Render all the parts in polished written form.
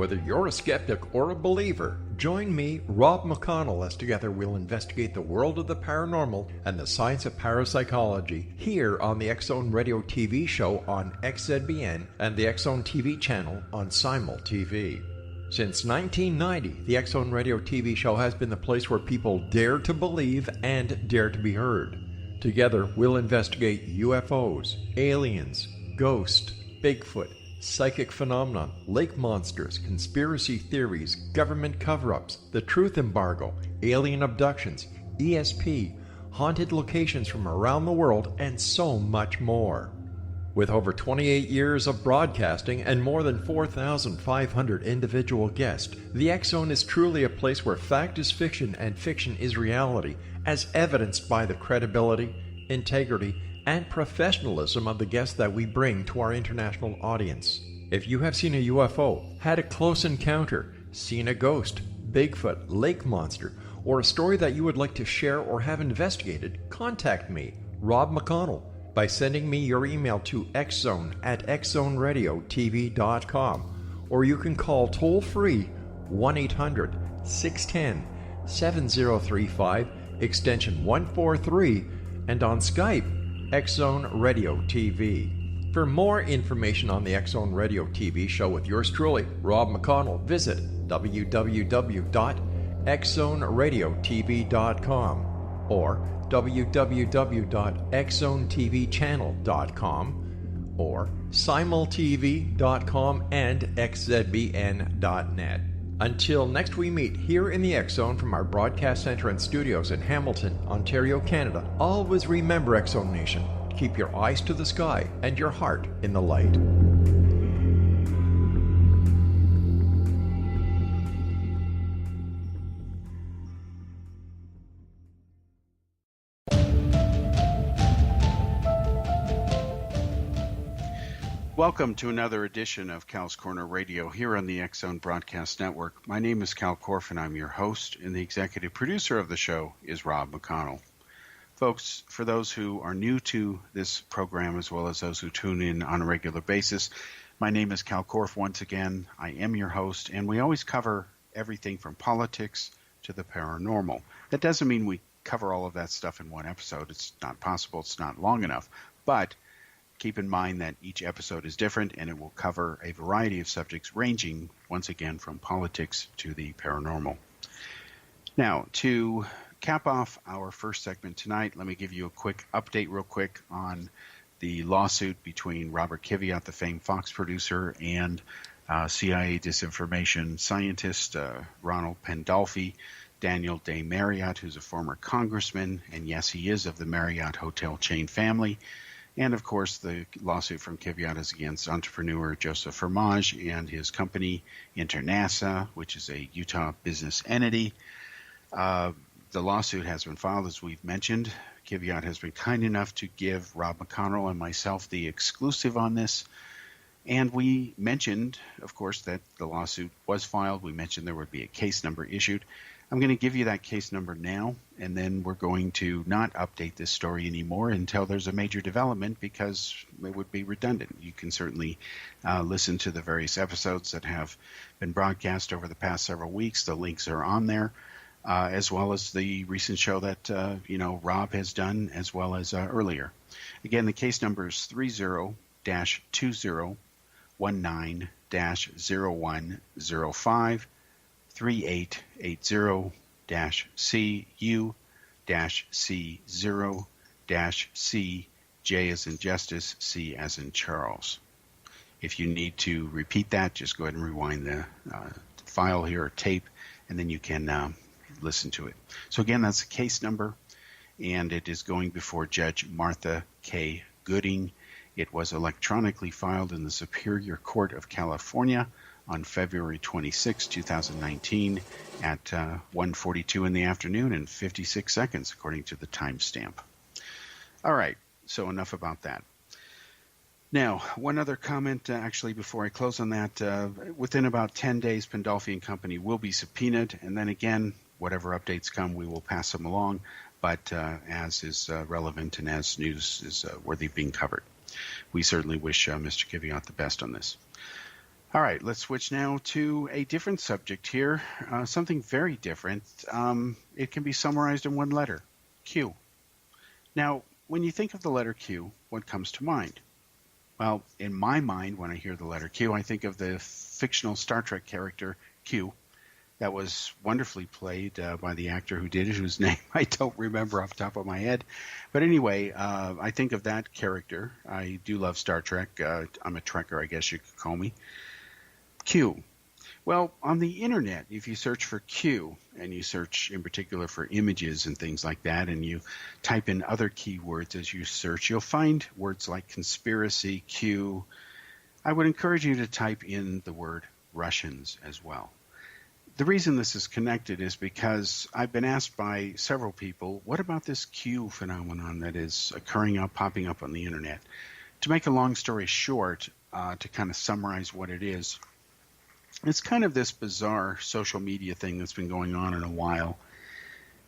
Whether you're a skeptic or a believer, join me, Rob McConnell, as together we'll investigate the world of the paranormal and the science of parapsychology here on the X-Zone Radio TV show on XZBN and the X-Zone TV channel on Simul TV. Since 1990, the X-Zone Radio TV show has been the place where people dare to believe and dare to be heard. Together, we'll investigate UFOs, aliens, ghosts, Bigfoot, psychic phenomenon, lake monsters, conspiracy theories, government cover-ups, the truth embargo, alien abductions, ESP, haunted locations from around the world, and so much more. With over 28 years of broadcasting and more than 4,500 individual guests, the X-Zone is truly a place where fact is fiction and fiction is reality, as evidenced by the credibility, integrity, and professionalism of the guests that we bring to our international audience. If you have seen a UFO, had a close encounter, seen a ghost, Bigfoot, lake monster, or a story that you would like to share or have investigated, contact me, Rob McConnell, by sending me your email to xzone@xzoneradiotv.com, or you can call toll-free 1-800-610-7035, extension 143, and on Skype, X-Zone Radio TV. For more information on the X-Zone Radio TV show with yours truly, Rob McConnell, visit www.xzoneradiotv.com or www.xzonetvchannel.com or simultv.com and xzbn.net. Until next we meet here in the X-Zone from our broadcast center and studios in Hamilton, Ontario, Canada, always remember, X-Zone Nation, keep your eyes to the sky and your heart in the light. Welcome to another edition of Cal's Corner Radio here on the X-Zone Broadcast Network. My name is Kal Korff and I'm your host, and the executive producer of the show is Rob McConnell. Folks, for those who are new to this program as well as those who tune in on a regular basis, my name is Kal Korff once again. I am your host, and we always cover everything from politics to the paranormal. That doesn't mean we cover all of that stuff in one episode. It's not possible. It's not long enough. But keep in mind that each episode is different, and it will cover a variety of subjects ranging, once again, from politics to the paranormal. Now, to cap off our first segment tonight, let me give you a quick update real quick on the lawsuit between Robert Kiviat, the famed Fox producer, and CIA disinformation scientist Ronald Pandolfi, Daniel Day Marriott, who's a former congressman, and yes, he is of the Marriott hotel chain family. And, of course, the lawsuit from Kiviat is against entrepreneur Joseph Firmage and his company, Internasa, which is a Utah business entity. The lawsuit has been filed, as we've mentioned. Kiviat has been kind enough to give Rob McConnell and myself the exclusive on this. And we mentioned, of course, that the lawsuit was filed. We mentioned there would be a case number issued. I'm going to give you that case number now, and then we're going to not update this story anymore until there's a major development, because it would be redundant. You can certainly listen to the various episodes that have been broadcast over the past several weeks. The links are on there, as well as the recent show that Rob has done, as well as earlier. Again, the case number is 30-2019-0105. 3880-CU-C0-C, J as in Justice, C as in Charles. If you need to repeat that, just go ahead and rewind the file here or tape, and then you can listen to it. So again, that's the case number, and it is going before Judge Martha K. Gooding. It was electronically filed in the Superior Court of California on February 26, 2019 at 1:42 in the afternoon and 56 seconds, according to the timestamp. All right, so enough about that. Now, one other comment, actually, before I close on that. Within about 10 days, Pandolfi and Company will be subpoenaed, and then again, whatever updates come, we will pass them along, but as is relevant and as news is worthy of being covered. We certainly wish Mr. Kiviat the best on this. All right, let's switch now to a different subject here, something very different. It can be summarized in one letter, Q. Now, when you think of the letter Q, what comes to mind? Well, in my mind, when I hear the letter Q, I think of the fictional Star Trek character Q that was wonderfully played by the actor who did it, whose name I don't remember off the top of my head. But anyway, I think of that character. I do love Star Trek. I'm a Trekker, I guess you could call me. Q. Well, on the internet, if you search for Q, and you search in particular for images and things like that, and you type in other keywords as you search, you'll find words like conspiracy, Q. I would encourage you to type in the word Russians as well. The reason this is connected is because I've been asked by several people, what about this Q phenomenon that is popping up on the internet? To make a long story short, to kind of summarize what it is, it's kind of this bizarre social media thing that's been going on in a while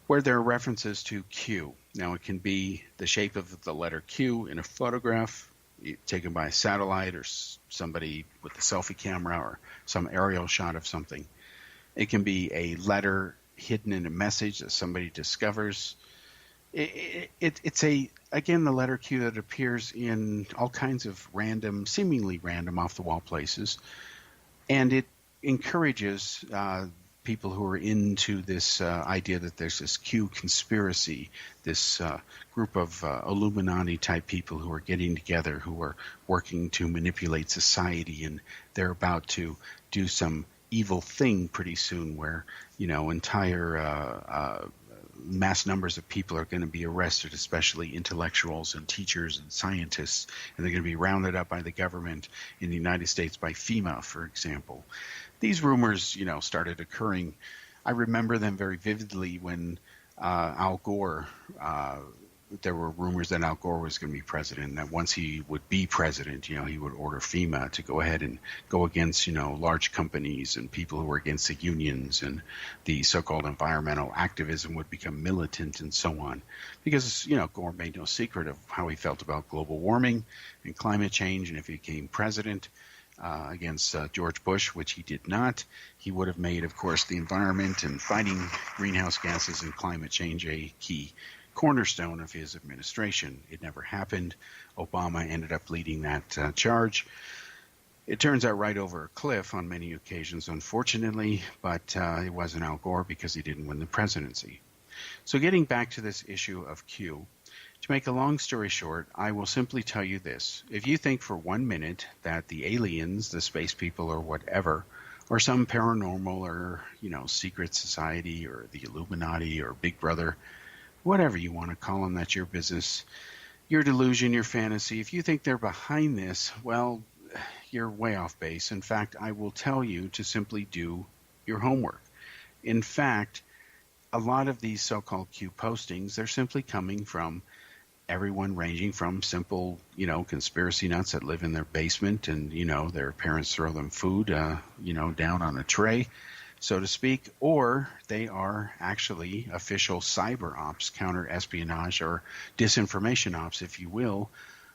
where there are references to Q. Now, it can be the shape of the letter Q in a photograph taken by a satellite or somebody with a selfie camera or some aerial shot of something. It can be a letter hidden in a message that somebody discovers. It's again, the letter Q that appears in all kinds of seemingly random off-the-wall places. And it encourages people who are into this idea that there's this Q conspiracy, this group of Illuminati-type people who are getting together, who are working to manipulate society, and they're about to do some evil thing pretty soon where, entire mass numbers of people are going to be arrested, especially intellectuals and teachers and scientists, and they're going to be rounded up by the government in the United States by FEMA, for example. These rumors, started occurring. I remember them very vividly when Al Gore, there were rumors that Al Gore was going to be president, and that once he would be president, he would order FEMA to go ahead and go against, large companies and people who were against the unions, and the so-called environmental activism would become militant and so on. Because, Gore made no secret of how he felt about global warming and climate change, and if he became president against George Bush, which he did not, he would have made, of course, the environment and fighting greenhouse gases and climate change a key cornerstone of his administration. It never happened. Obama ended up leading that charge. It turns out right over a cliff on many occasions, unfortunately, but it wasn't Al Gore because he didn't win the presidency. So getting back to this issue of Q, to make a long story short, I will simply tell you this. If you think for 1 minute that the aliens, the space people or whatever, or some paranormal or, secret society or the Illuminati or Big Brother, whatever you want to call them, that's your business, your delusion, your fantasy. If you think they're behind this, well, you're way off base. In fact, I will tell you to simply do your homework. In fact, a lot of these so-called Q postings, they're simply coming from everyone ranging from simple, conspiracy nuts that live in their basement and, their parents throw them food, down on a tray, so to speak, or they are actually official cyber ops, counter-espionage, or disinformation ops, if you will,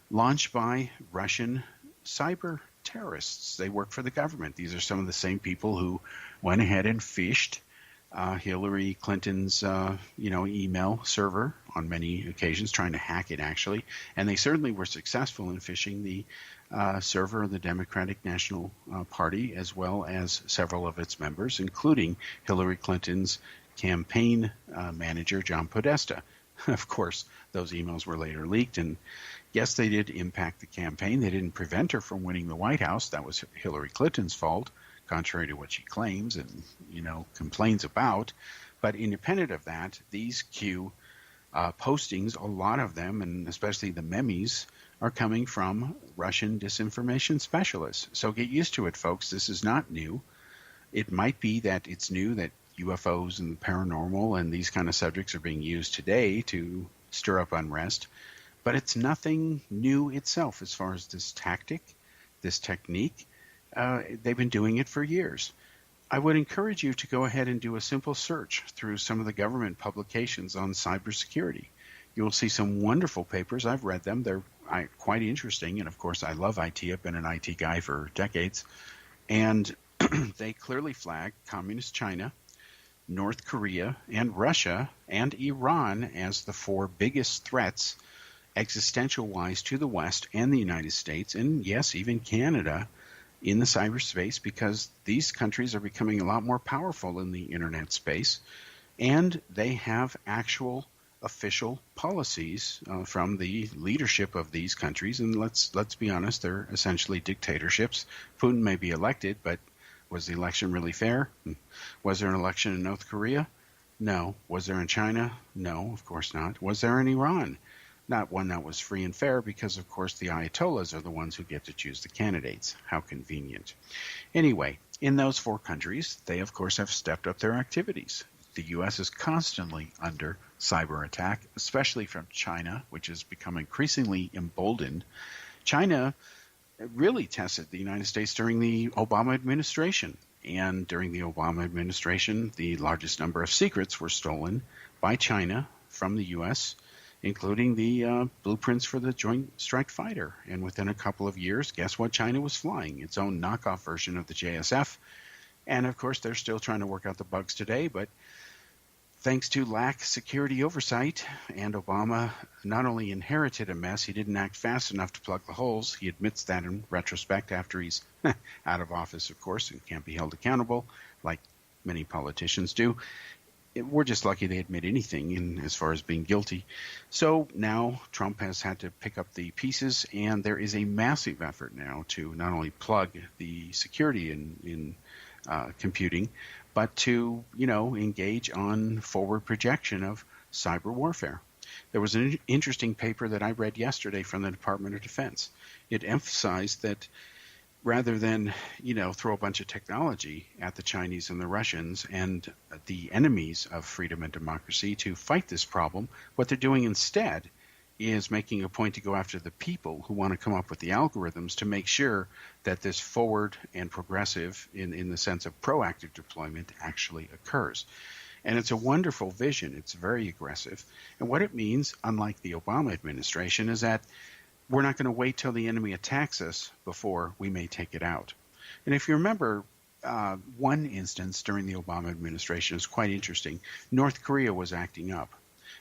launched by Russian cyber terrorists. They work for the government. These are some of the same people who went ahead and phished Hillary Clinton's, email server on many occasions, trying to hack it, actually. And they certainly were successful in phishing the server of the Democratic National Party, as well as several of its members, including Hillary Clinton's campaign manager, John Podesta. Of course, those emails were later leaked, and yes, they did impact the campaign. They didn't prevent her from winning the White House. That was Hillary Clinton's fault, contrary to what she claims and, complains about. But independent of that, these Q postings, a lot of them, and especially the memes, are coming from Russian disinformation specialists. So get used to it, folks. This is not new. It might be that it's new that UFOs and the paranormal and these kind of subjects are being used today to stir up unrest, but it's nothing new itself as far as this tactic, this technique. They've been doing it for years. I would encourage you to go ahead and do a simple search through some of the government publications on cybersecurity. You will see some wonderful papers. I've read them. They're quite interesting. And, of course, I love IT. I've been an IT guy for decades. And they clearly flagged Communist China, North Korea, and Russia, and Iran as the 4 biggest threats existential-wise to the West and the United States, and yes, even Canada, in the cyberspace, because these countries are becoming a lot more powerful in the internet space, and they have actual official policies from the leadership of these countries. And let's be honest, they're essentially dictatorships. Putin may be elected, but was the election really fair? Was there an election in North Korea? No. Was there in China? No, of course not. Was there in Iran? Not one that was free and fair, because, of course, the Ayatollahs are the ones who get to choose the candidates. How convenient. Anyway, in those 4 countries, they, of course, have stepped up their activities. The U.S. is constantly under cyber attack, especially from China, which has become increasingly emboldened. China really tested the United States during the Obama administration. And during the Obama administration, the largest number of secrets were stolen by China from the U.S., including the blueprints for the Joint Strike Fighter. And within a couple of years, guess what China was flying? Its own knockoff version of the JSF. And, of course, they're still trying to work out the bugs today, but thanks to lack security oversight, and Obama not only inherited a mess, he didn't act fast enough to plug the holes. He admits that in retrospect after he's out of office, of course, and can't be held accountable like many politicians do. We're just lucky they admit anything as far as being guilty. So now Trump has had to pick up the pieces, and there is a massive effort now to not only plug the security in computing, but to, engage on forward projection of cyber warfare. There was an interesting paper that I read yesterday from the Department of Defense. It emphasized that rather than, throw a bunch of technology at the Chinese and the Russians and the enemies of freedom and democracy to fight this problem, what they're doing instead is making a point to go after the people who want to come up with the algorithms to make sure that this forward and progressive, in the sense of proactive deployment, actually occurs. And it's a wonderful vision. It's very aggressive. And what it means, unlike the Obama administration, is that we're not going to wait till the enemy attacks us before we may take it out. And if you remember, one instance during the Obama administration is quite interesting. North Korea was acting up,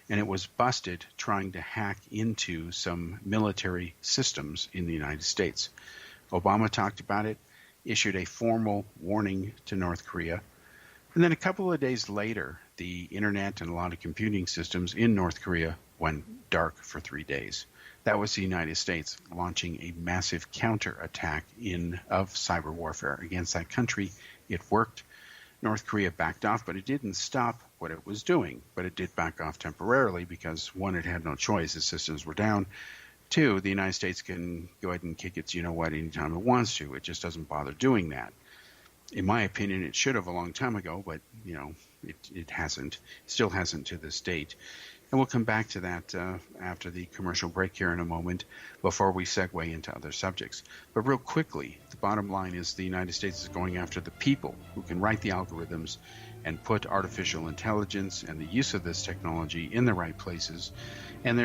and it was busted trying to hack into some military systems in the United States. Obama talked about it, issued a formal warning to North Korea, and then a couple of days later, the internet and a lot of computing systems in North Korea went dark for 3 days. That was the United States launching a massive counterattack of cyber warfare against that country. It worked. North Korea backed off, but it didn't stop what it was doing. But it did back off temporarily because, one, it had no choice. The systems were down. 2, the United States can go ahead and kick its you-know-what anytime it wants to. It just doesn't bother doing that. In my opinion, it should have a long time ago, but, it hasn't. Still hasn't to this date. And we'll come back to that after the commercial break here in a moment before we segue into other subjects. But real quickly, the bottom line is the United States is going after the people who can write the algorithms and put artificial intelligence and the use of this technology in the right places. And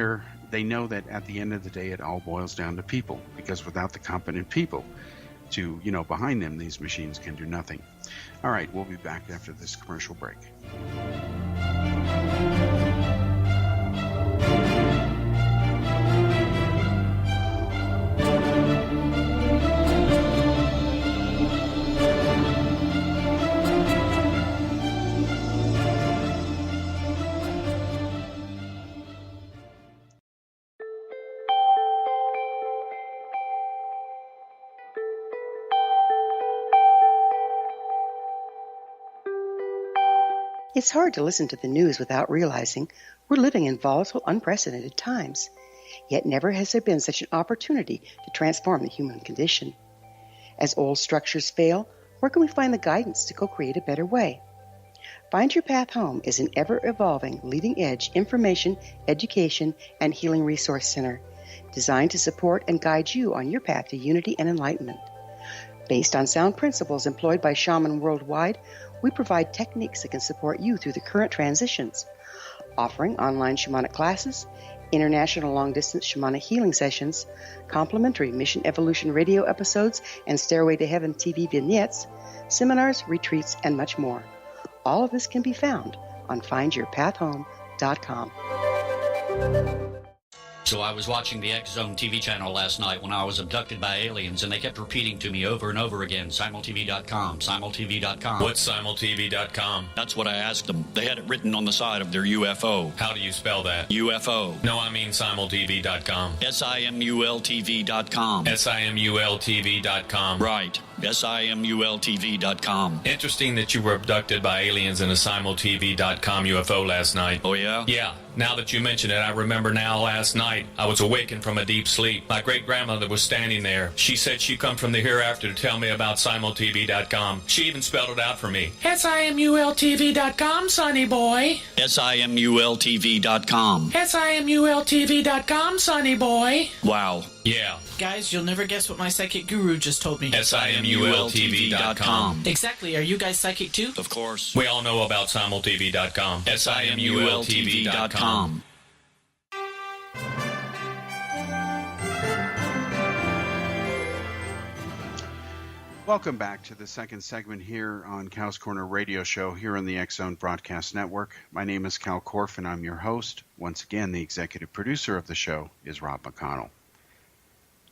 they know that at the end of the day, it all boils down to people, because without the competent people behind them, these machines can do nothing. All right, we'll be back after this commercial break. It's hard to listen to the news without realizing we're living in volatile, unprecedented times. Yet never has there been such an opportunity to transform the human condition. As old structures fail, where can we find the guidance to co-create a better way? Find Your Path Home is an ever-evolving, leading-edge information, education, and healing resource center designed to support and guide you on your path to unity and enlightenment. Based on sound principles employed by shamans worldwide, we provide techniques that can support you through the current transitions, offering online shamanic classes, international long-distance shamanic healing sessions, complimentary Mission Evolution radio episodes and Stairway to Heaven TV vignettes, seminars, retreats, and much more. All of this can be found on findyourpathhome.com. So I was watching the X Zone TV channel last night when I was abducted by aliens, and they kept repeating to me over and over again, simultv.com, simultv.com. What's simultv.com? That's what I asked them. They had it written on the side of their UFO. How do you spell that? UFO. No, I mean simultv.com. simultv.com. simultv.com. Right. simultv.com. Interesting that you were abducted by aliens in a simultv.com UFO last night. Oh, yeah? Yeah. Now that you mention it, I remember now last night I was awakened from a deep sleep. My great-grandmother was standing there. She said she'd come from the hereafter to tell me about simultv.com. She even spelled it out for me. simultv.com, sonny boy. simultv.com. simultv.com, sonny boy. Wow. Yeah. Guys, you'll never guess what my psychic guru just told me. simultv.com. Exactly. Are you guys psychic too? Of course. We all know about simultv.com. simultv.com. Welcome back to the second segment here on Cal's Corner Radio Show here on the X Zone Broadcast Network. My name is Kal Korff and I'm your host. Once again, the executive producer of the show is Rob McConnell.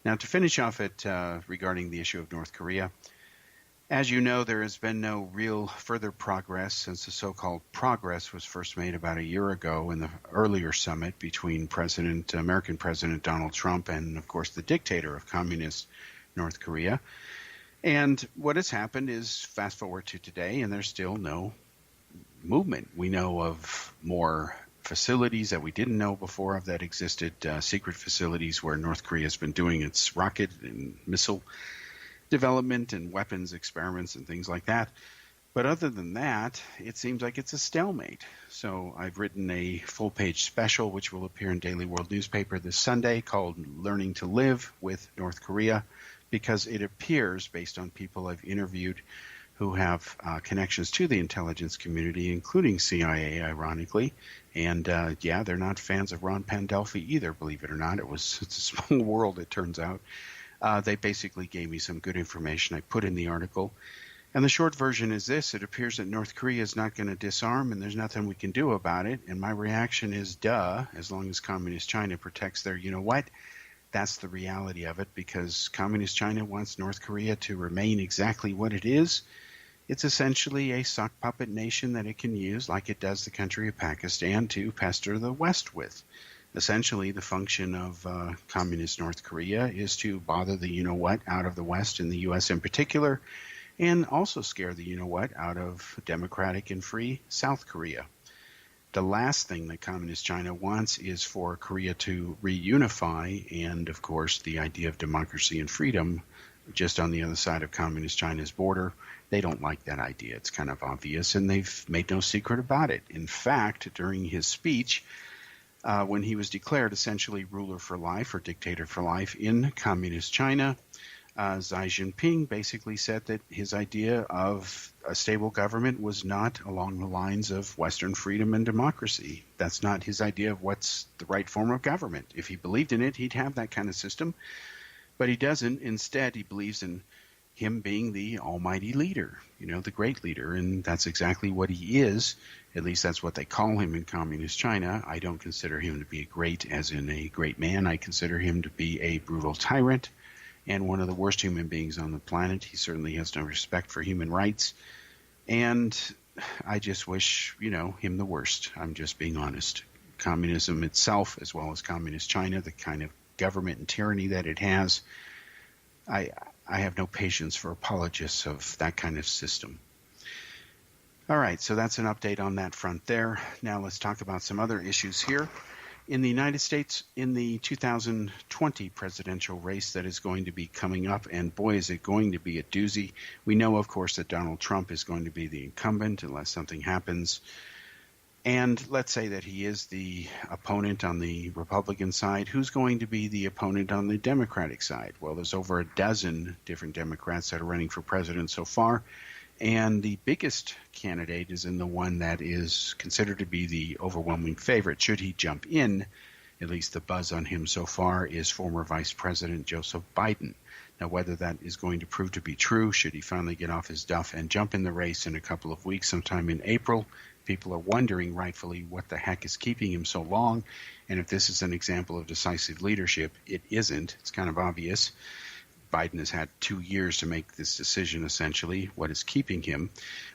Now, to finish off it regarding the issue of North Korea, as you know, there has been no real further progress since the so-called progress was first made about a year ago in the earlier summit between American President Donald Trump and, of course, the dictator of communist North Korea. And what has happened is, fast forward to today, and there's still no movement. We know of more facilities that we didn't know before of that existed, secret facilities where North Korea has been doing its rocket and missile development and weapons experiments and things like that. But other than that, it seems like it's a stalemate. So I've written a full-page special which will appear in Daily World newspaper this Sunday called Learning to Live with North Korea, because it appears, based on people I've interviewed who have connections to the intelligence community, including CIA, ironically, and they're not fans of Ron Pandolfi either, believe it or not. It's a small world, it turns out. They basically gave me some good information I put in the article. And the short version is this: it appears that North Korea is not going to disarm and there's nothing we can do about it. And my reaction is, duh, as long as Communist China protects their you-know-what. That's the reality of it, because Communist China wants North Korea to remain exactly what it is. It's essentially a sock puppet nation that it can use, like it does the country of Pakistan, to pester the West with. Essentially, the function of Communist North Korea is to bother the you-know-what out of the West and the U.S. in particular, and also scare the you-know-what out of democratic and free South Korea. The last thing that Communist China wants is for Korea to reunify, and of course the idea of democracy and freedom just on the other side of Communist China's border. They don't like that idea. It's kind of obvious, and they've made no secret about it. In fact, during his speech, when he was declared essentially ruler for life or dictator for life in Communist China, Xi Jinping basically said that his idea of a stable government was not along the lines of Western freedom and democracy. That's not his idea of what's the right form of government. If he believed in it, he'd have that kind of system. But he doesn't. Instead, he believes in him being the almighty leader, the great leader. And that's exactly what he is. At least that's what they call him in Communist China. I don't consider him to be great as in a great man. I consider him to be a brutal tyrant and one of the worst human beings on the planet. He certainly has no respect for human rights. And I just wish, him the worst. I'm just being honest. Communism itself, as well as Communist China, the kind of government and tyranny that it has, I have no patience for apologists of that kind of system. All right, so that's an update on that front there. Now let's talk about some other issues here. In the United States, in the 2020 presidential race that is going to be coming up, and boy, is it going to be a doozy. We know, of course, that Donald Trump is going to be the incumbent unless something happens. And let's say that he is the opponent on the Republican side. Who's going to be the opponent on the Democratic side? Well, there's over a dozen different Democrats that are running for president so far. And the biggest candidate is in the one that is considered to be the overwhelming favorite, should he jump in, At least the buzz on him so far is former Vice President Joseph Biden. Now, whether that is going to prove to be true, should he finally get off his duff and jump in the race in a couple of weeks, sometime in April, people are wondering rightfully what the heck is keeping him so long. And if this is an example of decisive leadership, it isn't. It's kind of obvious. Biden has had 2 years to make this decision, essentially. What is keeping him?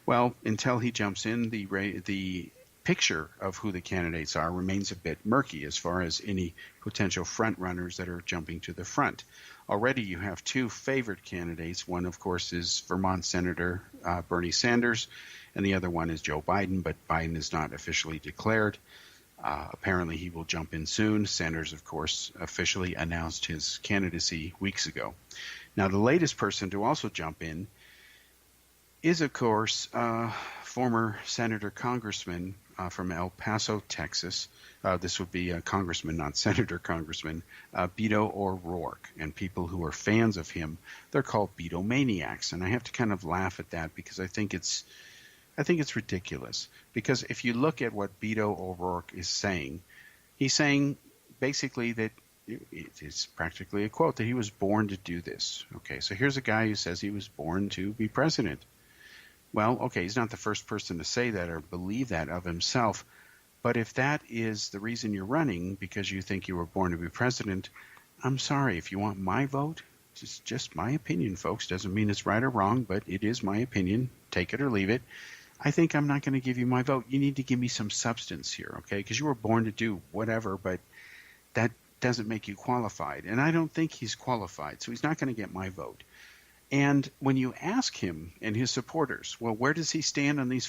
Well, until he jumps in, the picture of who the candidates are remains a bit murky as far as any potential front runners that are jumping to the front. Already you have two favored candidates. One, of course, is Vermont Senator Bernie Sanders, and the other one is Joe Biden, but Biden is not officially declared. Apparently he will jump in soon. Sanders, of course, officially announced his candidacy weeks ago. Now, the latest person to also jump in is, of course, former Senator Congressman from El Paso, Texas. This would be a congressman, not senator, congressman, Beto O'Rourke. And people who are fans of him, they're called Beto maniacs. And I have to kind of laugh at that because I think it's ridiculous. Because if you look at what Beto O'Rourke is saying, he's saying basically that it's practically a quote that he was born to do this. Okay, so here's a guy who says he was born to be president. Well, okay, he's not the first person to say that or believe that of himself. But if that is the reason you're running, because you think you were born to be president, I'm sorry. If you want my vote, it's just my opinion, folks. Doesn't mean it's right or wrong, but it is my opinion. Take it or leave it. I think I'm not going to give you my vote. You need to give me some substance here, okay? Because you were born to do whatever, but that doesn't make you qualified. And I don't think he's qualified, so he's not going to get my vote. And when you ask him and his supporters, well, where does he stand on these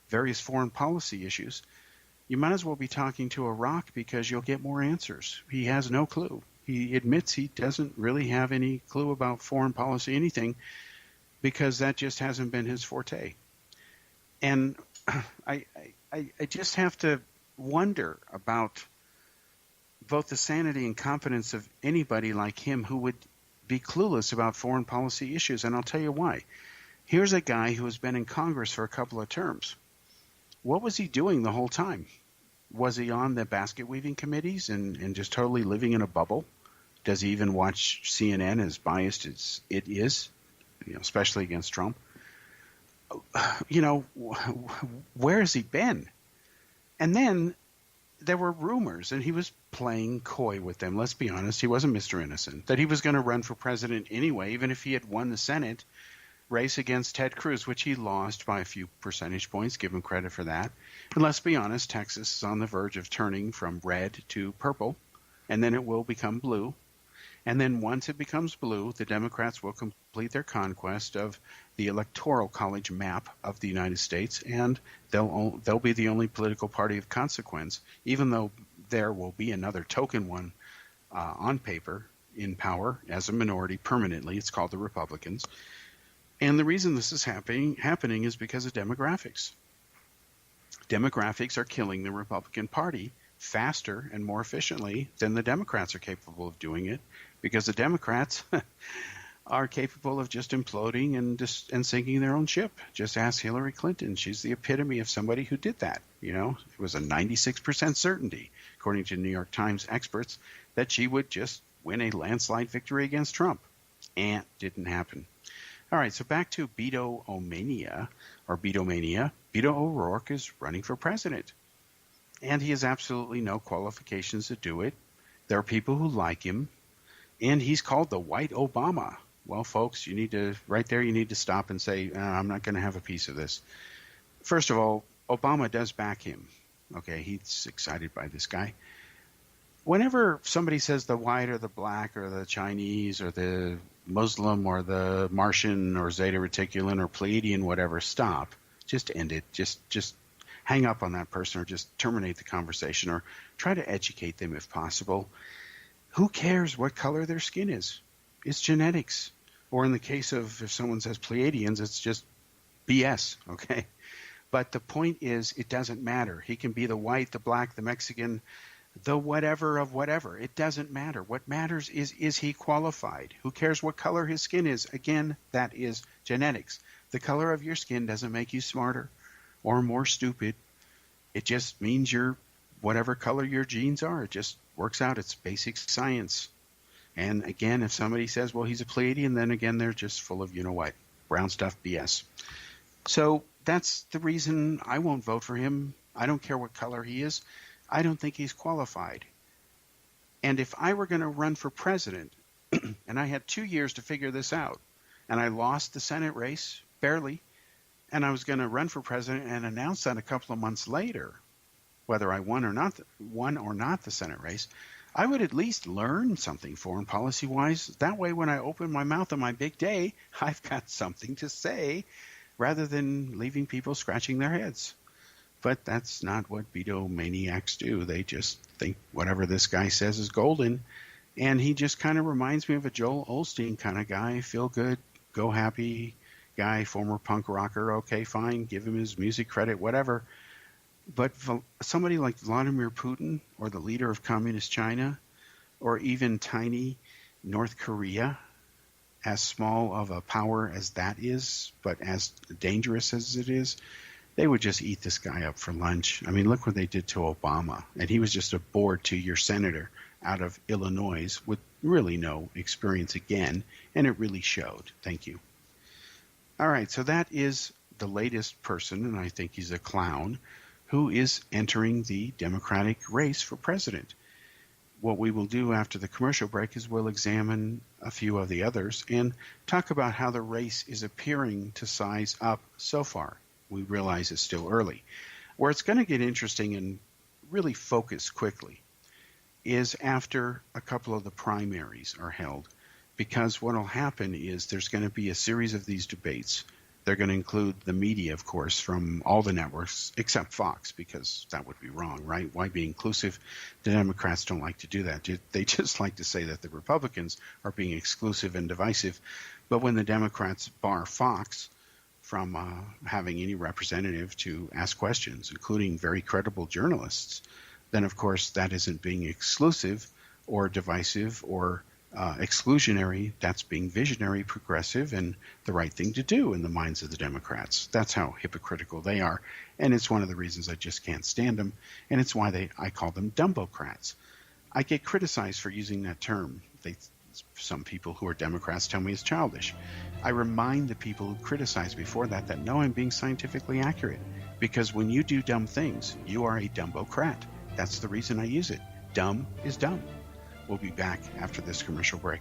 various foreign policy issues? You might as well be talking to a rock because you'll get more answers. He has no clue. He admits he doesn't really have any clue about foreign policy, anything, because that just hasn't been his forte. And I just have to wonder about both the sanity and confidence of anybody like him who would be clueless about foreign policy issues, and I'll tell you why. Here's a guy who has been in Congress for a couple of terms. What was he doing the whole time? Was he on the basket weaving committees and just totally living in a bubble? Does he even watch CNN, as biased as it is, especially against Trump? Where has he been? And then there were rumors, and he was playing coy with them. Let's be honest, he wasn't Mr. Innocent, that he was going to run for president anyway, even if he had won the Senate race against Ted Cruz, which he lost by a few percentage points. Give him credit for that. And let's be honest, Texas is on the verge of turning from red to purple, and then it will become blue. And then once it becomes blue, the Democrats will complete their conquest of the Electoral College map of the United States, and they'll be the only political party of consequence, even though there will be another token one on paper in power as a minority permanently. It's called the Republicans. And the reason this is happening is because of demographics. Demographics are killing the Republican Party faster and more efficiently than the Democrats are capable of doing it, because the Democrats are capable of just imploding and sinking their own ship. Just ask Hillary Clinton. She's the epitome of somebody who did that. It was a 96% certainty, according to New York Times experts, that she would just win a landslide victory against Trump. And didn't happen. All right, so back to Beto-omania. Beto O'Rourke is running for president. And he has absolutely no qualifications to do it. There are people who like him. And he's called the White Obama. Well, folks, you need to stop and say, I'm not going to have a piece of this. First of all, Obama does back him. Okay, he's excited by this guy. Whenever somebody says the white or the black or the Chinese or the Muslim or the Martian or Zeta Reticulan or Pleiadian, whatever, stop. Just end it. Just hang up on that person or just terminate the conversation or try to educate them if possible. Who cares what color their skin is? It's genetics. Or in the case of if someone says Pleiadians, it's just BS, okay? But the point is it doesn't matter. He can be the white, the black, the Mexican, the whatever of whatever. It doesn't matter. What matters is he qualified? Who cares what color his skin is? Again, that is genetics. The color of your skin doesn't make you smarter or more stupid. It just means you're whatever color your genes are. It just works out. It's basic science. And again, if somebody says, well, he's a Pleiadian, then again, they're just full of you-know-what, brown stuff BS. So that's the reason I won't vote for him. I don't care what color he is. I don't think he's qualified. And if I were going to run for president, and I had 2 years to figure this out, and I lost the Senate race, barely, and I was going to run for president and announce that a couple of months later, whether I won or not the Senate race, I would at least learn something foreign policy-wise. That way, when I open my mouth on my big day, I've got something to say rather than leaving people scratching their heads. But that's not what veto maniacs do. They just think whatever this guy says is golden. And he just kind of reminds me of a Joel Osteen kind of guy, feel good, go happy guy, former punk rocker. Okay, fine, give him his music credit, whatever. But somebody like Vladimir Putin or the leader of communist China or even tiny North Korea, as small of a power as that is, but as dangerous as it is, they would just eat this guy up for lunch. I mean, look what they did to Obama. And he was just a bored 2-year senator out of Illinois with really no experience again, and it really showed. Thank you. All right, so that is the latest person, and I think he's a clown, who is entering the Democratic race for president. What we will do after the commercial break is we'll examine a few of the others and talk about how the race is appearing to size up so far. We realize it's still early. Where it's going to get interesting and really focus quickly is after a couple of the primaries are held, because what will happen is there's going to be a series of these debates. They're going to include the media, of course, from all the networks except Fox, because that would be wrong, right? Why be inclusive? The Democrats don't like to do that. They just like to say that the Republicans are being exclusive and divisive. But when the Democrats bar Fox from having any representative to ask questions, including very credible journalists, then, of course, that isn't being exclusive or divisive or exclusionary. That's being visionary, progressive, and the right thing to do in the minds of the Democrats. That's how hypocritical they are, and it's one of the reasons I just can't stand them, and it's why I call them DumboCrats. I get criticized for using that term. Some people who are Democrats tell me it's childish. I remind the people who criticize before that no, I'm being scientifically accurate, because when you do dumb things, you are a DumboCrat. That's the reason I use it. Dumb is dumb. We'll be back after this commercial break.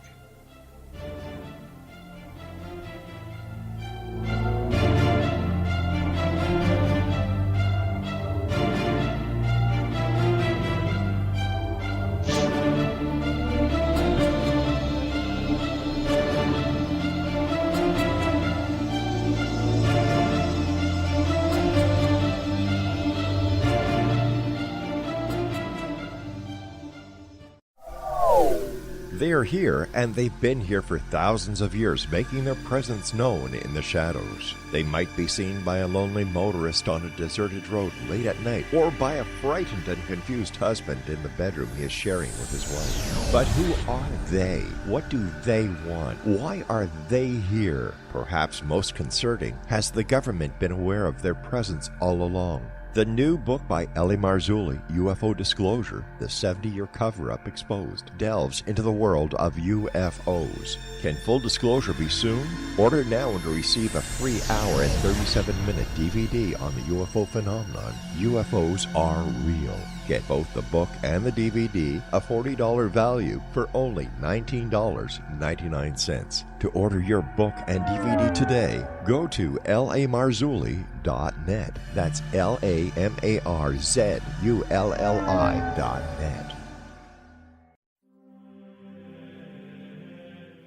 They are here, and they've been here for thousands of years, making their presence known in the shadows. They might be seen by a lonely motorist on a deserted road late at night, or by a frightened and confused husband in the bedroom he is sharing with his wife. But who are they? What do they want? Why are they here? Perhaps most concerning, has the government been aware of their presence all along? The new book by rel-mar, UFO Disclosure, the 70-year cover-up exposed, delves into the world of UFOs. Can full disclosure be soon? Order now and receive a free hour and 37-minute DVD on the UFO phenomenon. UFOs are real. Get both the book and the DVD, a $40 value, for only $19.99. To order your book and DVD today, go to rel-marzulli.net. That's LAMARZULLI.net.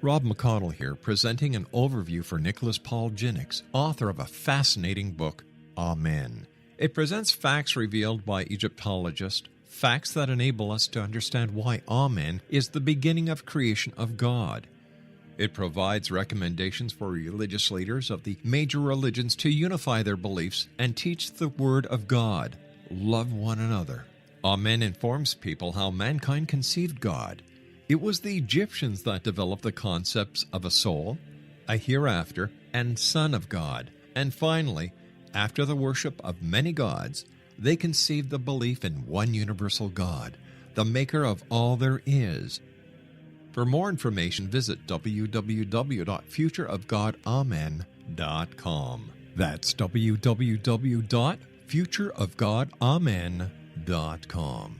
Rob McConnell here, presenting an overview for Nicholas Paul Jennings, author of a fascinating book, Amen. It presents facts revealed by Egyptologists, facts that enable us to understand why Amen is the beginning of creation of God. It provides recommendations for religious leaders of the major religions to unify their beliefs and teach the Word of God. Love one another. Amen informs people how mankind conceived God. It was the Egyptians that developed the concepts of a soul, a hereafter, and Son of God. And finally, after the worship of many gods, they conceived the belief in one universal God, the maker of all there is. For more information, visit www.futureofgodamen.com. That's www.futureofgodamen.com.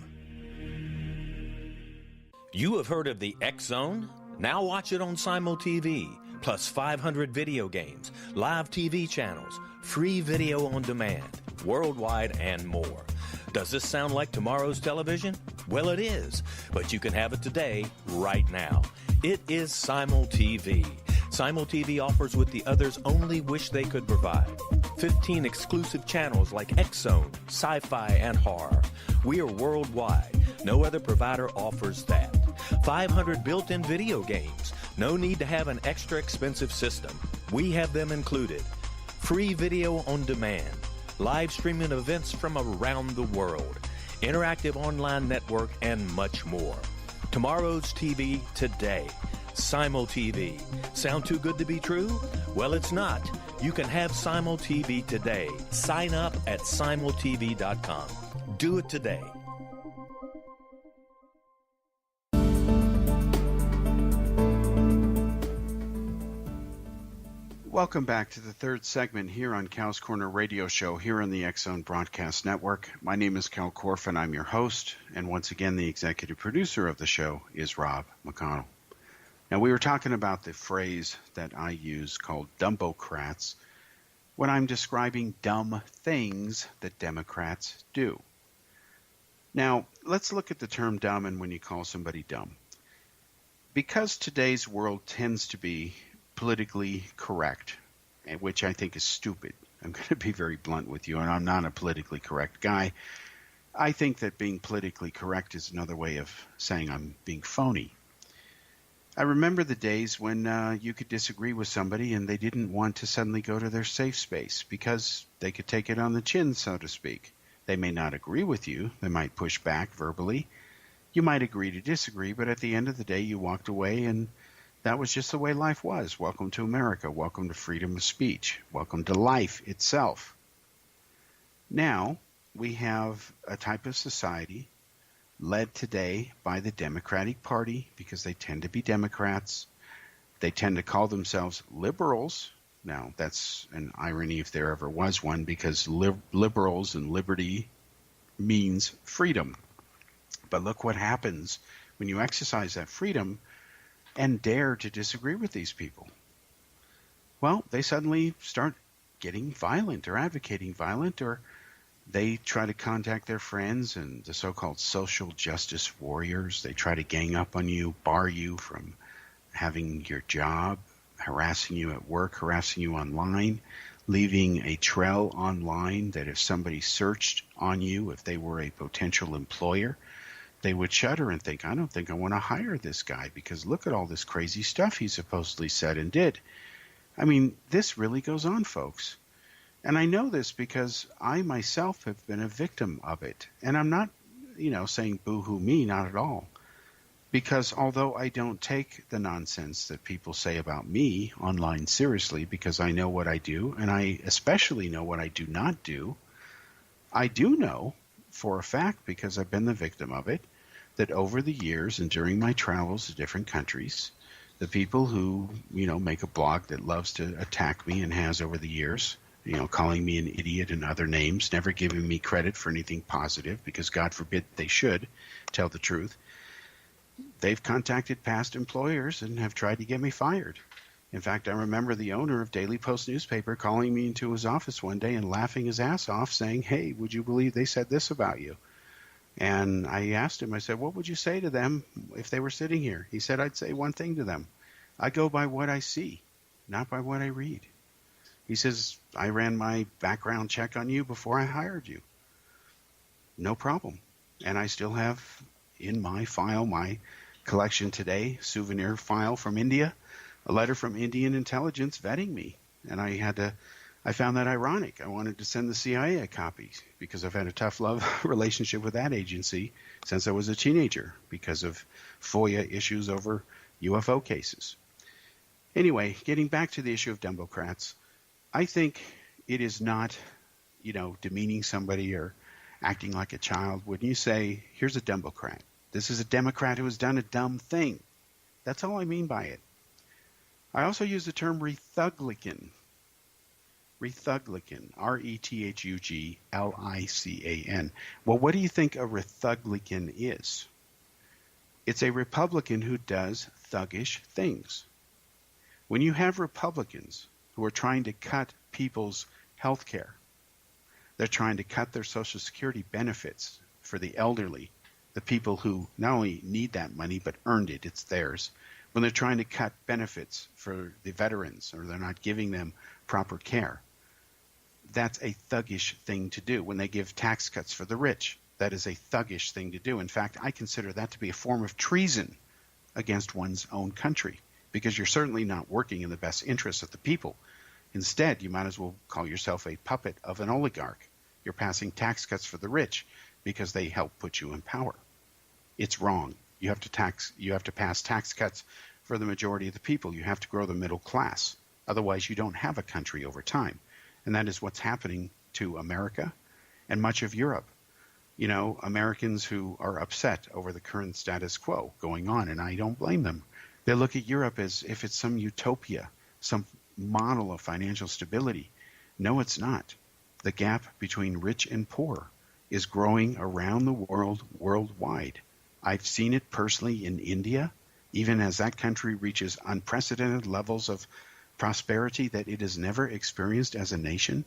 You have heard of the X Zone? Now watch it on Simul TV, plus 500 video games, live TV channels, free video on demand, worldwide, and more. Does this sound like tomorrow's television? Well, it is, but you can have it today, right now. It is Simul TV. Simul TV offers what the others only wish they could provide. 15 exclusive channels like X Zone, sci-fi, and horror. We are worldwide. No other provider offers that. 500 built-in video games. No need to have an extra expensive system. We have them included. Free video on demand. Live streaming events from around the world. Interactive online network, and much more. Tomorrow's TV today. Simul TV. Sound too good to be true? Well, it's not. You can have Simul TV today. Sign up at simultv.com. Do it today. Welcome back to the third segment here on Kal's Corner Radio Show here on the X Zone Broadcast Network. My name is Kal Korff, and I'm your host. And once again, the executive producer of the show is Rob McConnell. Now, we were talking about the phrase that I use called DumboCrats when I'm describing dumb things that Democrats do. Now, let's look at the term dumb and when you call somebody dumb. Because today's world tends to be politically correct, which I think is stupid. I'm going to be very blunt with you, and I'm not a politically correct guy. I think that being politically correct is another way of saying I'm being phony. I remember the days when you could disagree with somebody and they didn't want to suddenly go to their safe space because they could take it on the chin, so to speak. They may not agree with you. They might push back verbally. You might agree to disagree, but at the end of the day, you walked away, and that was just the way life was. Welcome to America. Welcome to freedom of speech. Welcome to life itself. Now, we have a type of society led today by the Democratic Party because they tend to be Democrats. They tend to call themselves liberals. Now, that's an irony if there ever was one, because liberals and liberty means freedom. But look what happens when you exercise that freedom and dare to disagree with these people. Well, they suddenly start getting violent or advocating violent, or they try to contact their friends and the so-called social justice warriors. They try to gang up on you, bar you from having your job, harassing you at work, harassing you online, leaving a trail online that if somebody searched on you, if they were a potential employer, they would shudder and think, I don't think I want to hire this guy because look at all this crazy stuff he supposedly said and did. I mean, this really goes on, folks. And I know this because I myself have been a victim of it. And I'm not, saying boo-hoo me, not at all. Because although I don't take the nonsense that people say about me online seriously, because I know what I do, and I especially know what I do not do, I do know for a fact, because I've been the victim of it, that over the years and during my travels to different countries, the people who, make a blog that loves to attack me and has over the years, calling me an idiot and other names, never giving me credit for anything positive, because God forbid they should tell the truth, they've contacted past employers and have tried to get me fired. In fact, I remember the owner of Daily Post newspaper calling me into his office one day and laughing his ass off, saying, hey, would you believe they said this about you? And I asked him, I said, what would you say to them if they were sitting here? He said, I'd say one thing to them. I go by what I see, not by what I read. He says, I ran my background check on you before I hired you. No problem. And I still have in my file, my collection today, souvenir file from India, a letter from Indian intelligence vetting me. And I found that ironic. I wanted to send the CIA a copy because I've had a tough love relationship with that agency since I was a teenager because of FOIA issues over UFO cases. Anyway, getting back to the issue of DumboCrats, I think it is not, demeaning somebody or acting like a child when you say, here's a DumboCrat. This is a Democrat who has done a dumb thing. That's all I mean by it. I also use the term rethuglican. Rethuglican, R-E-T-H-U-G-L-I-C-A-N. Well, what do you think a rethuglican is? It's a Republican who does thuggish things. When you have Republicans who are trying to cut people's health care, they're trying to cut their Social Security benefits for the elderly, the people who not only need that money but earned it, it's theirs. When they're trying to cut benefits for the veterans, or they're not giving them proper care, that's a thuggish thing to do. When they give tax cuts for the rich, that is a thuggish thing to do. In fact, I consider that to be a form of treason against one's own country, because you're certainly not working in the best interests of the people. Instead, you might as well call yourself a puppet of an oligarch. You're passing tax cuts for the rich because they help put you in power. It's wrong. You have to pass tax cuts for the majority of the people. You have to grow the middle class. Otherwise, you don't have a country over time. And that is what's happening to America and much of Europe. You know, Americans who are upset over the current status quo going on, and I don't blame them. They look at Europe as if it's some utopia, some model of financial stability. No, it's not. The gap between rich and poor is growing around the world, worldwide. I've seen it personally in India, even as that country reaches unprecedented levels of prosperity that it has never experienced as a nation.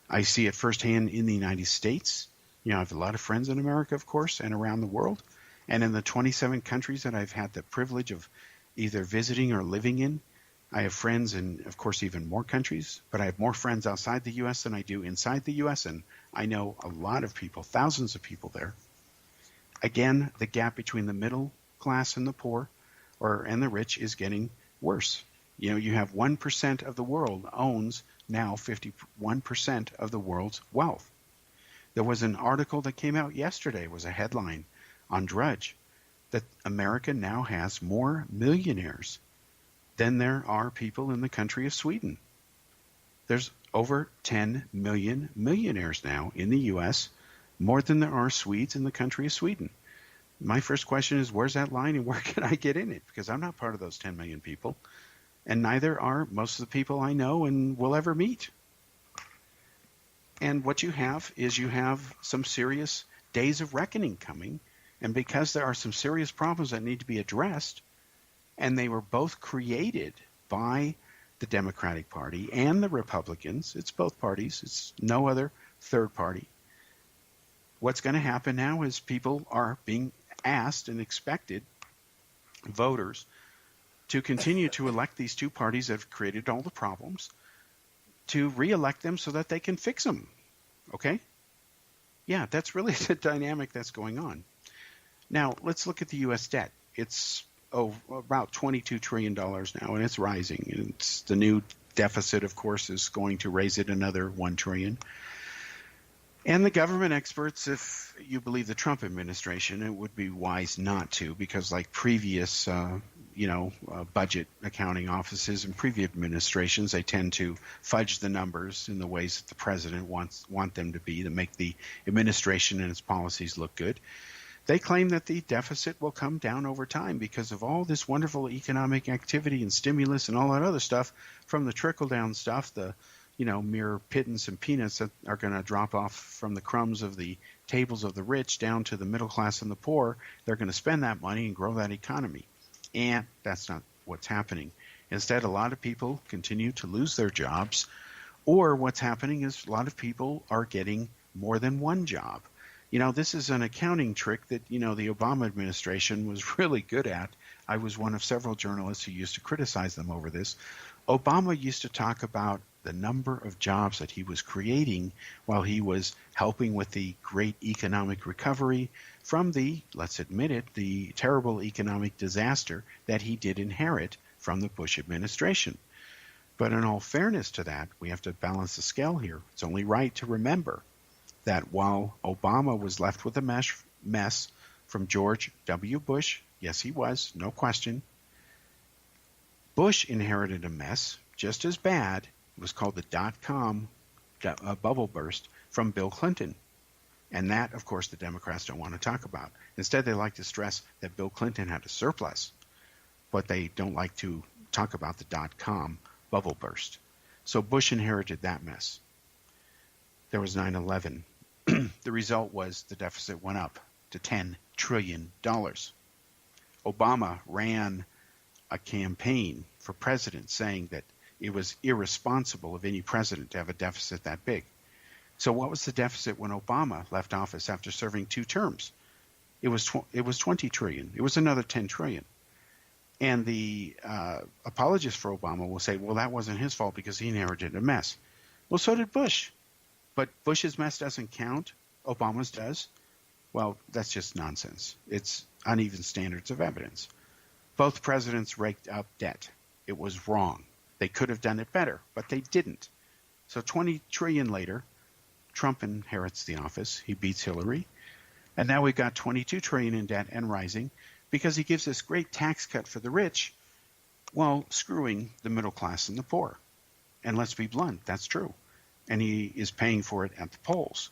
I see it firsthand in the United States. You know, I have a lot of friends in America, of course, and around the world. And in the 27 countries that I've had the privilege of either visiting or living in, I have friends in, of course, even more countries, but I have more friends outside the U.S. than I do inside the U.S., and I know a lot of people, thousands of people there. Again, the gap between the middle class and the poor and the rich is getting worse. You know, you have 1% of the world owns now 51% of the world's wealth. There was an article that came out yesterday, was a headline on Drudge, that America now has more millionaires than there are people in the country of Sweden. There's over 10 million millionaires now in the U.S., more than there are Swedes in the country of Sweden. My first question is, where's that line and where can I get in it? Because I'm not part of those 10 million people, and neither are most of the people I know and will ever meet. And what you have is you have some serious days of reckoning coming, and because there are some serious problems that need to be addressed, and they were both created by the Democratic Party and the Republicans, it's both parties, it's no other third party. What's going to happen now is people are being asked and expected, voters, to continue to elect these two parties that have created all the problems, to re-elect them so that they can fix them. Okay? Yeah, that's really the dynamic that's going on. Now, let's look at the U.S. debt. It's about $22 trillion now, and it's rising. It's the new deficit, of course, is going to raise it another $1 trillion. And the government experts, if you believe the Trump administration, it would be wise not to, because like previous budget accounting offices and previous administrations, they tend to fudge the numbers in the ways that the president want them to be, to make the administration and its policies look good. They claim that the deficit will come down over time because of all this wonderful economic activity and stimulus and all that other stuff, from the trickle-down stuff, the mere pittance and peanuts that are going to drop off from the crumbs of the tables of the rich down to the middle class and the poor. They're going to spend that money and grow that economy. And that's not what's happening. Instead, a lot of people continue to lose their jobs, or what's happening is a lot of people are getting more than one job. This is an accounting trick that, the Obama administration was really good at. I was one of several journalists who used to criticize them over this. Obama used to talk about the number of jobs that he was creating while he was helping with the great economic recovery from the, let's admit it, the terrible economic disaster that he did inherit from the Bush administration. But in all fairness to that, we have to balance the scale here. It's only right to remember that while Obama was left with a mess from George W. Bush, yes, he was, no question, Bush inherited a mess just as bad. It was called the dot-com bubble burst from Bill Clinton. And that, of course, the Democrats don't want to talk about. Instead, they like to stress that Bill Clinton had a surplus, but they don't like to talk about the dot-com bubble burst. So Bush inherited that mess. There was 9/11. The result was the deficit went up to $10 trillion. Obama ran a campaign for president saying that it was irresponsible of any president to have a deficit that big. So what was the deficit when Obama left office after serving 2 terms? It was 20 trillion. It was another 10 trillion. And the apologists for Obama will say, well, that wasn't his fault because he inherited a mess. Well, so did Bush. But Bush's mess doesn't count. Obama's does. Well, that's just nonsense. It's uneven standards of evidence. Both presidents raked up debt. It was wrong. They could have done it better, but they didn't. So 20 trillion later, Trump inherits the office. He beats Hillary. And now we've got 22 trillion in debt and rising because he gives this great tax cut for the rich while screwing the middle class and the poor. And let's be blunt, that's true. And he is paying for it at the polls.